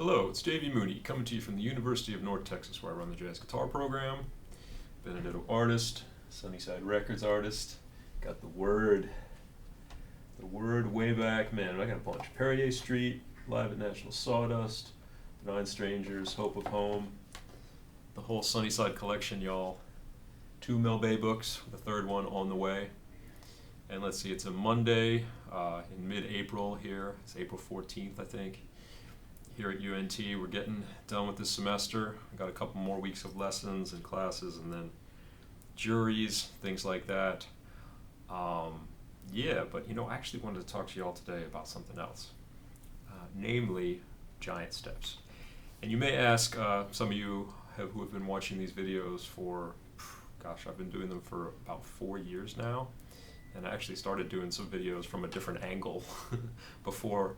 Hello, it's JV Mooney, coming to you from the University of North Texas, where I run the jazz guitar program. Benedetto artist, Sunnyside Records artist. Got the word way back, man. I got a bunch. Perrier Street, Live at National Sawdust, Nine Strangers, Hope of Home, the whole Sunnyside collection, y'all. 2 Mel Bay books, the third one on the way. And let's see, it's a Monday in mid-April here. It's April 14th, I think. Here at UNT, we're getting done with this semester. I got a couple more weeks of lessons and classes, and then juries, things like that. But I actually wanted to talk to you all today about something else, namely giant steps. And you may ask, some of you who have been watching these videos for, I've been doing them for about 4 years now, and I actually started doing some videos from a different angle before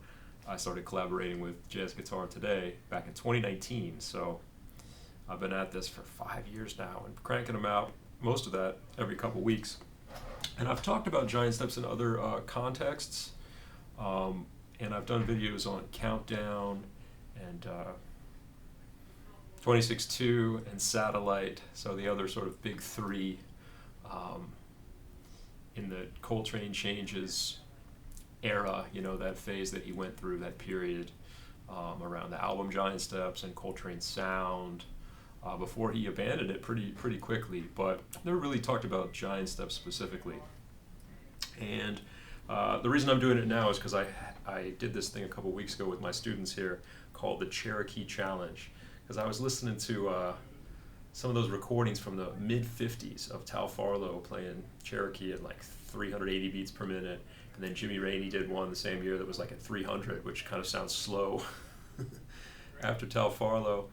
I started collaborating with Jazz Guitar Today back in 2019. So I've been at this for 5 years now and cranking them out, most of that every couple weeks. And I've talked about giant steps in other contexts, and I've done videos on Countdown and 26-2 and Satellite, so the other sort of big three in the Coltrane changes era, that phase that he went through, that period around the album Giant Steps and Coltrane sound, before he abandoned it pretty quickly. But I've never really talked about Giant Steps specifically. And the reason I'm doing it now is because I did this thing a couple weeks ago with my students here called the Cherokee Challenge, because I was listening to some of those recordings from the mid-50s of Tal Farlow playing Cherokee at like 380 beats per minute. And then Jimmy Rainey did one the same year that was like at 300, which kind of sounds slow after Tal Farlow.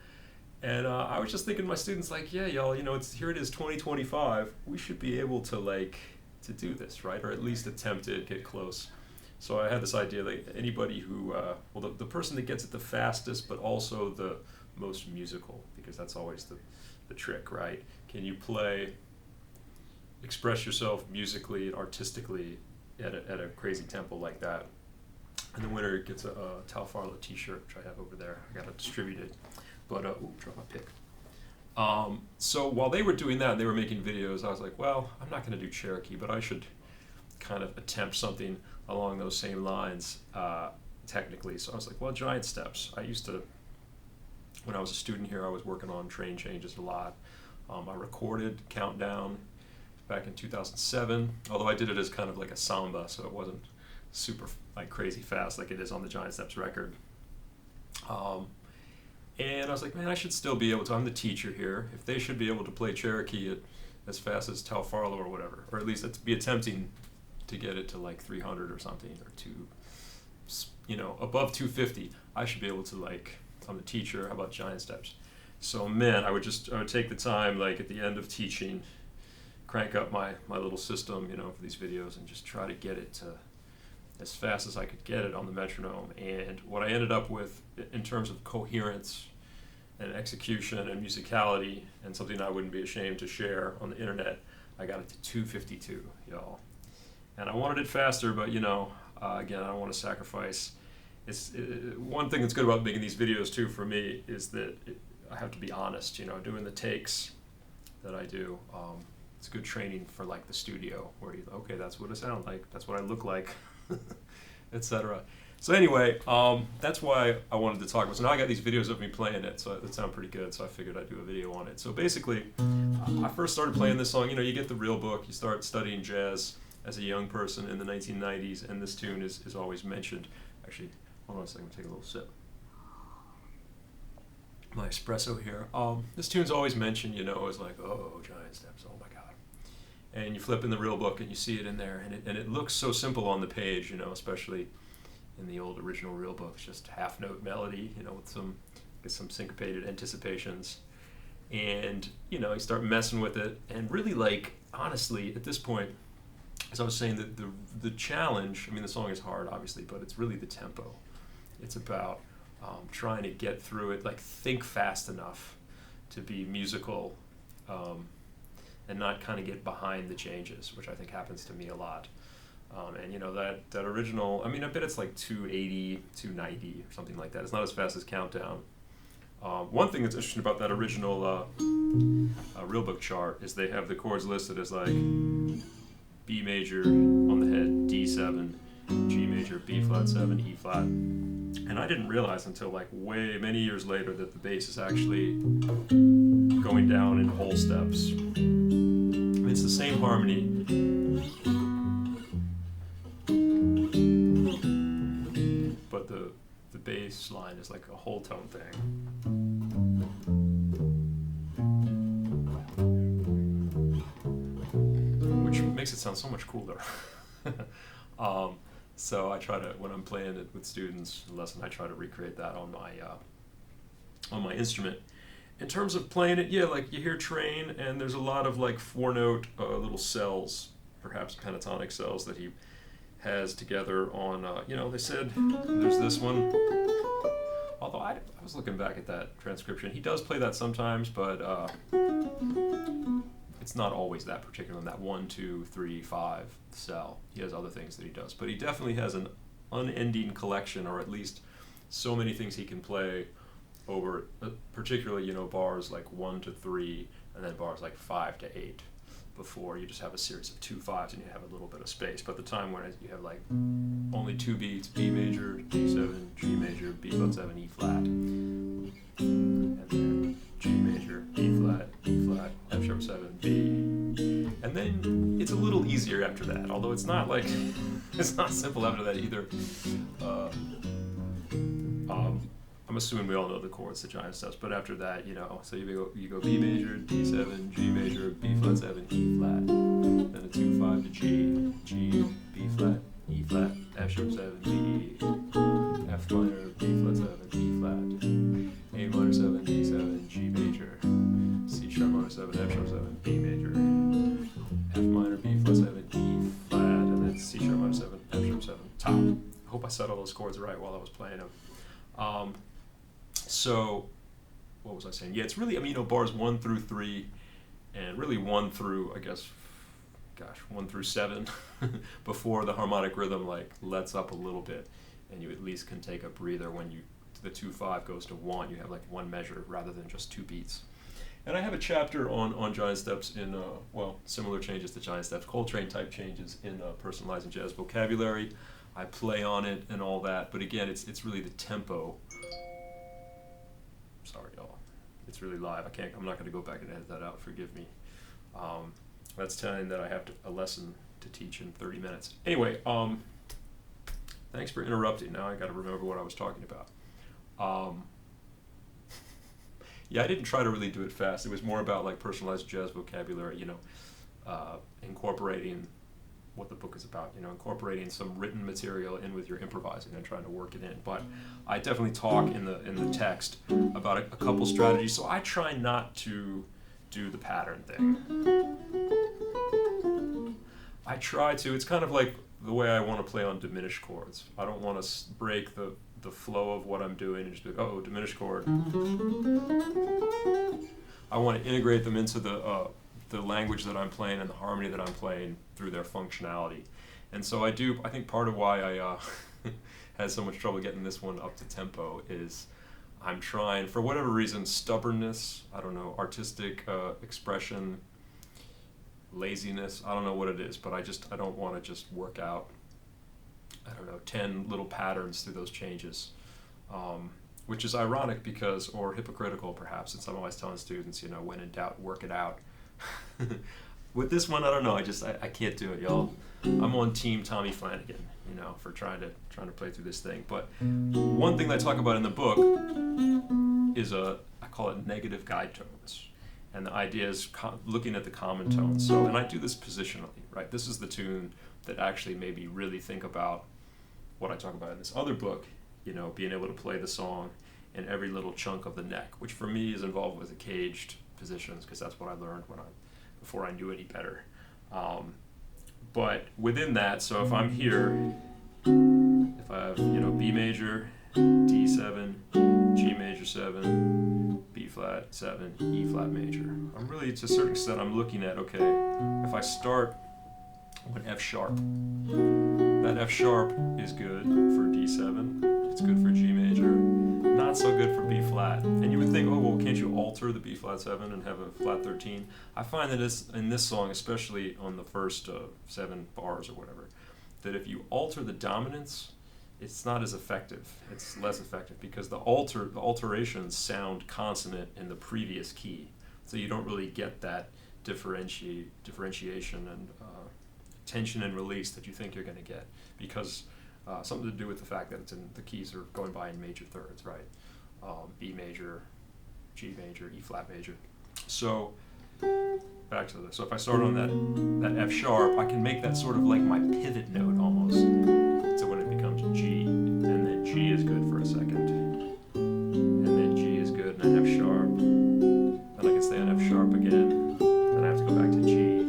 And I was just thinking to my students, like, yeah, y'all, here it is 2025. We should be able to do this, right? Or at least attempt it, get close. So I had this idea that anybody who, the person that gets it the fastest, but also the most musical, because that's always the trick, right? Can you express yourself musically and artistically at a crazy tempo like that? And the winner gets a Tal Farlow t-shirt, which I have over there. I got it distributed. But, drop my pick. So while they were doing that, they were making videos, I was like, well, I'm not going to do Cherokee, but I should kind of attempt something along those same lines, technically. So I was like, well, giant steps. When I was a student here, I was working on Trane changes a lot. I recorded Countdown back in 2007, although I did it as kind of like a samba, so it wasn't super crazy fast like it is on the Giant Steps record. And I was like, man, I should still be able to. I'm the teacher here. If they should be able to play Cherokee as fast as Tal Farlow or whatever, or at least be attempting to get it to like 300 or something, or above 250, I should be able to I'm the teacher. How about Giant Steps? So man, I would take the time at the end of teaching, crank up my little system, for these videos, and just try to get it to as fast as I could get it on the metronome. And what I ended up with in terms of coherence and execution and musicality, and something I wouldn't be ashamed to share on the internet, I got it to 252, y'all. And I wanted it faster, but again, I don't want to sacrifice. One thing that's good about making these videos too for me is that I have to be honest, doing the takes that I do. It's good training for the studio, where okay, that's what I sound like, that's what I look like, etc. So anyway, that's why I wanted to talk about it. So now I got these videos of me playing it, so that sound pretty good, so I figured I'd do a video on it. So basically, I first started playing this song, you get the real book, you start studying jazz as a young person in the 1990s, and this tune is always mentioned. Actually, hold on a second, I'm gonna take a little sip. My espresso here. This tune's always mentioned, as oh, Giant Steps, oh my God. And you flip in the real book and you see it in there, and it looks so simple on the page, especially in the old original real books, just half note melody, with some syncopated anticipations. And, you start messing with it, and really honestly, at this point, as I was saying, the challenge, the song is hard, obviously, but it's really the tempo. It's about trying to get through it, think fast enough to be musical, and not kind of get behind the changes, which I think happens to me a lot. And you know that original, I mean, I bet it's like 280, 290 or something like that. It's not as fast as Countdown. One thing that's interesting about that original real book chart is they have the chords listed as like B major on the head, D7, G major, B flat 7, E flat. And I didn't realize until like many years later that the bass is actually going down in whole steps. It's the same harmony, but the bass line is like a whole tone thing. Which makes it sound so much cooler. So I try to, when I'm playing it with students, lesson, I try to recreate that on my instrument. In terms of playing it, yeah, like you hear Trane, and there's a lot of like 4-note little cells, perhaps pentatonic cells that he has together on, they said there's this one. Although I was looking back at that transcription, he does play that sometimes, but it's not always that particular, in that 1, 2, 3, 5 cell. He has other things that he does, but he definitely has an unending collection, or at least so many things he can play over, particularly, bars like 1 to 3, and then bars like 5 to 8, before you just have a series of 2 5s and you have a little bit of space. But the time when you have like only 2 beats, B major, D7, G major, B flat 7, E flat, and then G major, E flat, F sharp 7, B, and then it's a little easier after that, although it's not like, it's not simple after that either. I'm assuming we all know the chords, the giant steps, but after that, so you go B major, D7, G major, B flat 7, E flat, then a 2 5 to G, B flat, E flat, F sharp 7, B, F minor, B flat 7, E flat, A minor 7, D7, G major, C sharp minor 7, F sharp 7, B major, F minor, B flat 7, E flat, and then C sharp minor 7, F sharp 7, top. I hope I said all those chords right while I was playing them. So, what was I saying? Yeah, it's really, bars 1 through 3, and really 1 through, 1 through 7, before the harmonic rhythm lets up a little bit, and you at least can take a breather when the 2 5 goes to 1. You have like one measure rather than just 2 beats. And I have a chapter on giant steps in, similar changes to giant steps, Coltrane-type changes in Personalizing Jazz Vocabulary. I play on it and all that, but again, it's really the tempo. Sorry, y'all. It's really live. I'm not going to go back and edit that out. Forgive me. That's telling that I have a lesson to teach in 30 minutes. Anyway, thanks for interrupting. Now I got to remember what I was talking about. Yeah, I didn't try to really do it fast. It was more about like personalized jazz vocabulary, incorporating what the book is about, incorporating some written material in with your improvising and trying to work it in. But I definitely talk in the text about a couple strategies, so I try not to do the pattern thing. I try to, it's kind of like the way I want to play on diminished chords. I don't want to break the flow of what I'm doing and just be like, oh, diminished chord. I want to integrate them into the language that I'm playing and the harmony that I'm playing through their functionality. And so I think part of why I had so much trouble getting this one up to tempo is I'm trying, for whatever reason, stubbornness, I don't know, artistic expression, laziness, I don't know what it is, but I don't want to just work out, 10 little patterns through those changes, which is ironic or hypocritical perhaps, since I'm always telling students, when in doubt, work it out. With this one, I don't know, I can't do it, y'all. I'm on team Tommy Flanagan, for trying to play through this thing. But one thing that I talk about in the book is I call it negative guide tones. And the idea is looking at the common tones. So, and I do this positionally, right? This is the tune that actually made me really think about what I talk about in this other book, being able to play the song in every little chunk of the neck, which for me is involved with the caged positions, because that's what I learned before I knew any better. But within that, so if I'm here, if I have, B major, D7, G major 7, B flat 7, E flat major, I'm really, to a certain extent, I'm looking at, okay, if I start went F sharp. That F sharp is good for D7. It's good for G major. Not so good for B flat. And you would think, oh, well, can't you alter the B flat 7 and have a flat 13? I find that in this song, especially on the first 7 bars or whatever, that if you alter the dominance, it's not as effective. It's less effective because the alterations sound consonant in the previous key. So you don't really get that differentiation and tension and release that you think you're going to get, because something to do with the fact that the keys are going by in major thirds, right? B major, G major, E flat major. So back to this. So if I start on that F sharp, I can make that sort of like my pivot note almost. So when it becomes G, and then G is good for a second, and then G is good, and then F sharp. Then I can stay on F sharp again. Then I have to go back to G,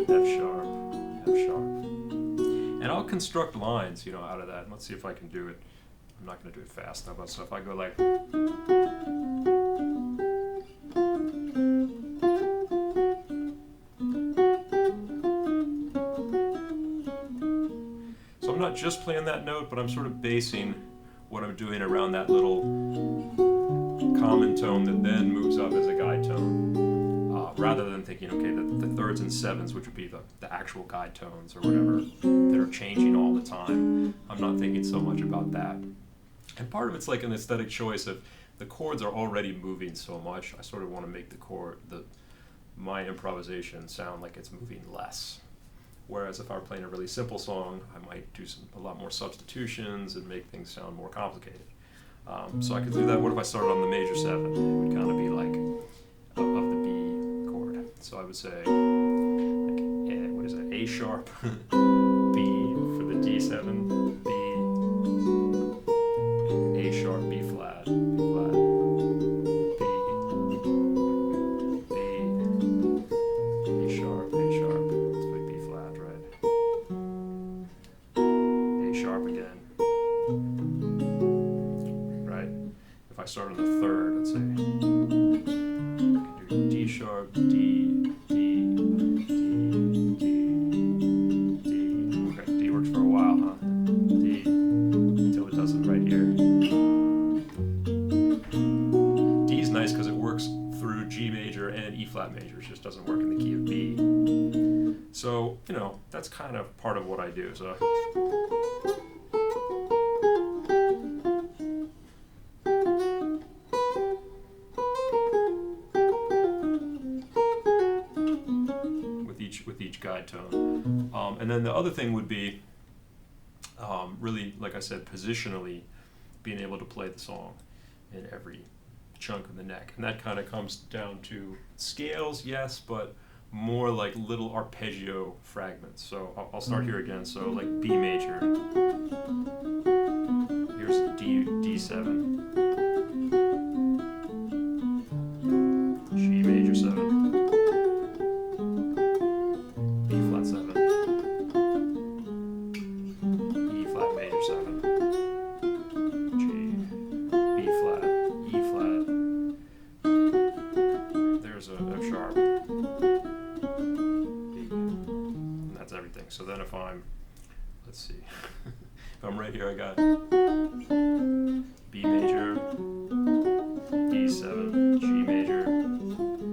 F sharp, F sharp. And I'll construct lines, out of that. Let's see if I can do it. I'm not going to do it fast, though. But so if I go like. So I'm not just playing that note, but I'm sort of basing what I'm doing around that little common tone that then moves up as a guide tone, rather than thinking, okay, the thirds and sevens, which would be the actual guide tones or whatever, that are changing all the time. I'm not thinking so much about that. And part of it's like an aesthetic choice of the chords are already moving so much. I sort of want to make my improvisation sound like it's moving less. Whereas if I were playing a really simple song, I might do a lot more substitutions and make things sound more complicated. So I could do that. What if I started on the major 7? It would kind of be like of the B chord. So I would say, like, what is it? A sharp, B for the D7, B, A sharp, B flat, B flat, B, A sharp, A sharp. Let's play B flat, right? A sharp again. Right? If I start on the third, let's say, I can do D sharp, D, D, D, D, D. Okay, D works for a while, huh? D, until it doesn't right here. D is nice because it works through G major and E flat major. It just doesn't work in the key of B. So, that's kind of part of what I do. So. With each guide tone. And then the other thing would be really, like I said, positionally being able to play the song in every chunk of the neck. And that kind of comes down to scales, yes, but more like little arpeggio fragments. So I'll start here again. So like B major. Here's D7. G major 7. So then if let's see, if I'm right here, I got B major, D7, G major,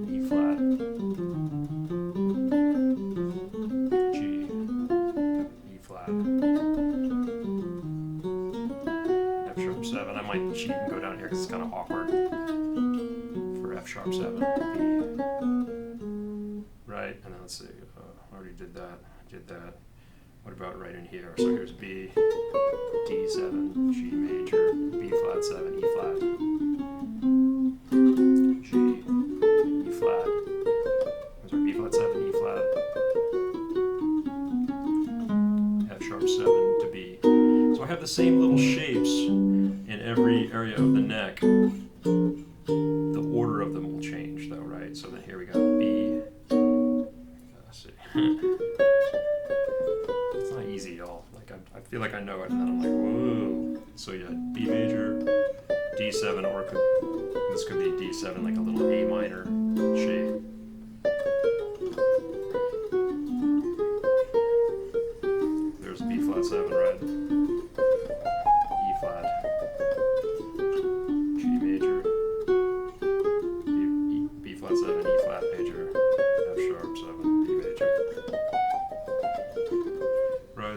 E flat, G, E flat, F sharp 7. I might cheat and go down here because it's kind of awkward for F sharp 7, B, right, and then let's see, I already did that. What about right in here? So here's B, D7, G major, B flat 7, E flat, G, E flat. Sorry, B flat 7, E flat, F sharp 7 to B. So I have the same little shapes in every area of the neck. The order of them will change though, right? So then here we got B. Let's see. It's not easy, y'all. Like I feel like I know it, and then I'm like, whoa. So you had B major, D7, or this could be D7, like a little A minor shape.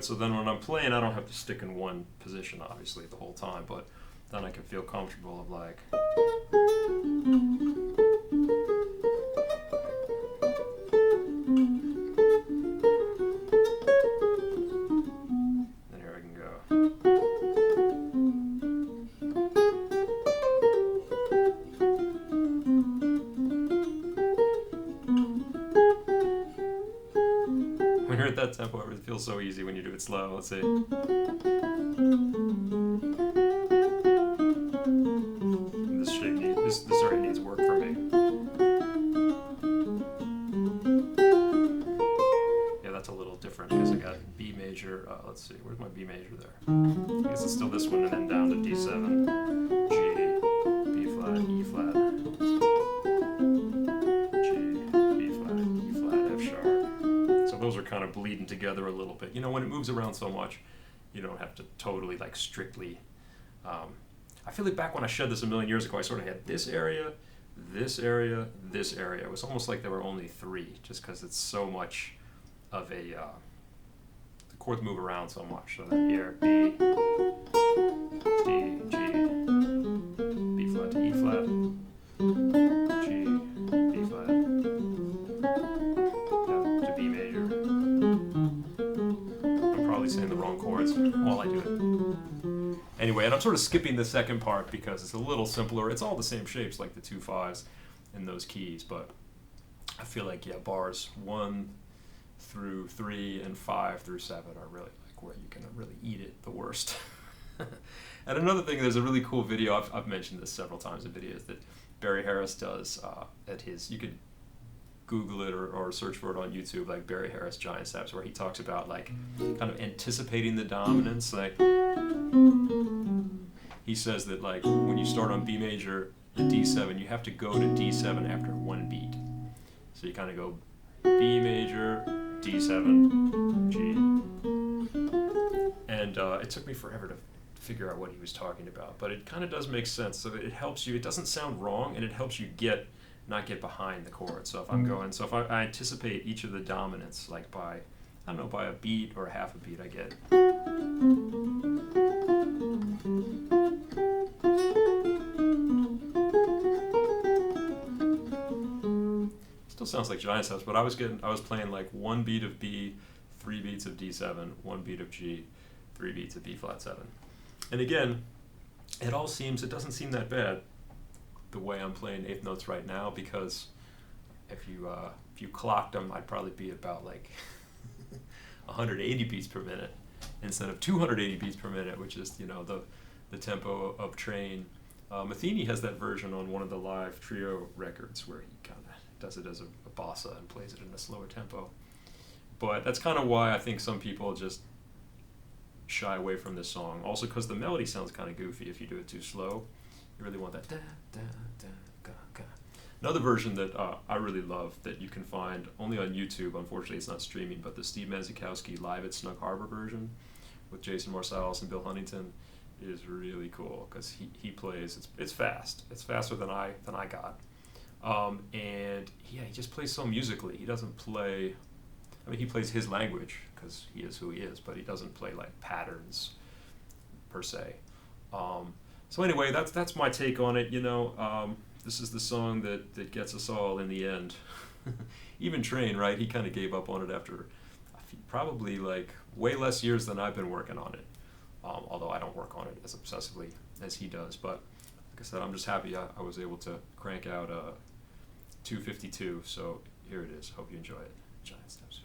So then when I'm playing, I don't have to stick in one position, obviously, the whole time, but then I can feel comfortable of like. And here I can go. When you're at that tempo, it feels so easy when you do it slow. Let's see. This shape this already needs work for me. Yeah, that's a little different because I got B major. Let's see, where's my B major there? I guess it's still this one, and then down to D7, G, B flat, E flat, G, B flat, E flat, F sharp. So those are kind of bleeding together a little bit. You know, when it moves around so much, you don't have to totally like strictly. I feel like back when I shed this a million years ago, I sort of had this area, this area, this area. It was almost like there were only three, just because it's so much of a, the chords move around so much. So then here, B, D, G, B flat to E flat, G, B flat, down to B major. I'm probably saying the wrong chords while I do it. Anyway, and I'm sort of skipping the second part because it's a little simpler. It's all the same shapes, like the 2 5s in those keys, but I feel like, yeah, bars 1 through 3 and 5 through 7 are really like where you can really eat it the worst. And another thing, there's a really cool video, I've mentioned this several times in videos, that Barry Harris does at his, you could Google it or search for it on YouTube, like Barry Harris Giant Steps, where he talks about like kind of anticipating the dominance. Like he says that like when you start on B major, the D7, you have to go to D7 after one beat. So you kind of go B major, D7, G. And it took me forever to figure out what he was talking about, but it kind of does make sense. So it helps you, it doesn't sound wrong, and it helps you not get behind the chord. So if I'm going, so if I anticipate each of the dominants, like by, I don't know, by a beat or half a beat, I get. Still sounds like giant steps, but I was playing like 1 beat of B, 3 beats of D7, 1 beat of G, 3 beats of B flat 7. And again, it doesn't seem that bad the way I'm playing eighth notes right now, because if you clocked them, I'd probably be about like 180 beats per minute instead of 280 beats per minute, which is, you know, the tempo of Trane. Metheny has that version on one of the live trio records where he kind of does it as a bossa and plays it in a slower tempo. But that's kind of why I think some people just shy away from this song. Also because the melody sounds kind of goofy if you do it too slow. You really want that da, da, da, ga, ga. Another version that I really love that you can find only on YouTube, unfortunately it's not streaming, but the Steve Masakowski Live at Snug Harbor version with Jason Marsalis and Bill Huntington is really cool because he plays, it's fast. It's faster than I got. And yeah, he just plays so musically. He doesn't play, I mean, he plays his language because he is who he is, but he doesn't play like patterns per se. So anyway, that's my take on it. You know, this is the song that gets us all in the end. Even Trane, right? He kind of gave up on it after probably like way less years than I've been working on it. Although I don't work on it as obsessively as he does. But like I said, I'm just happy I was able to crank out 252. So here it is. Hope you enjoy it. Giant Steps.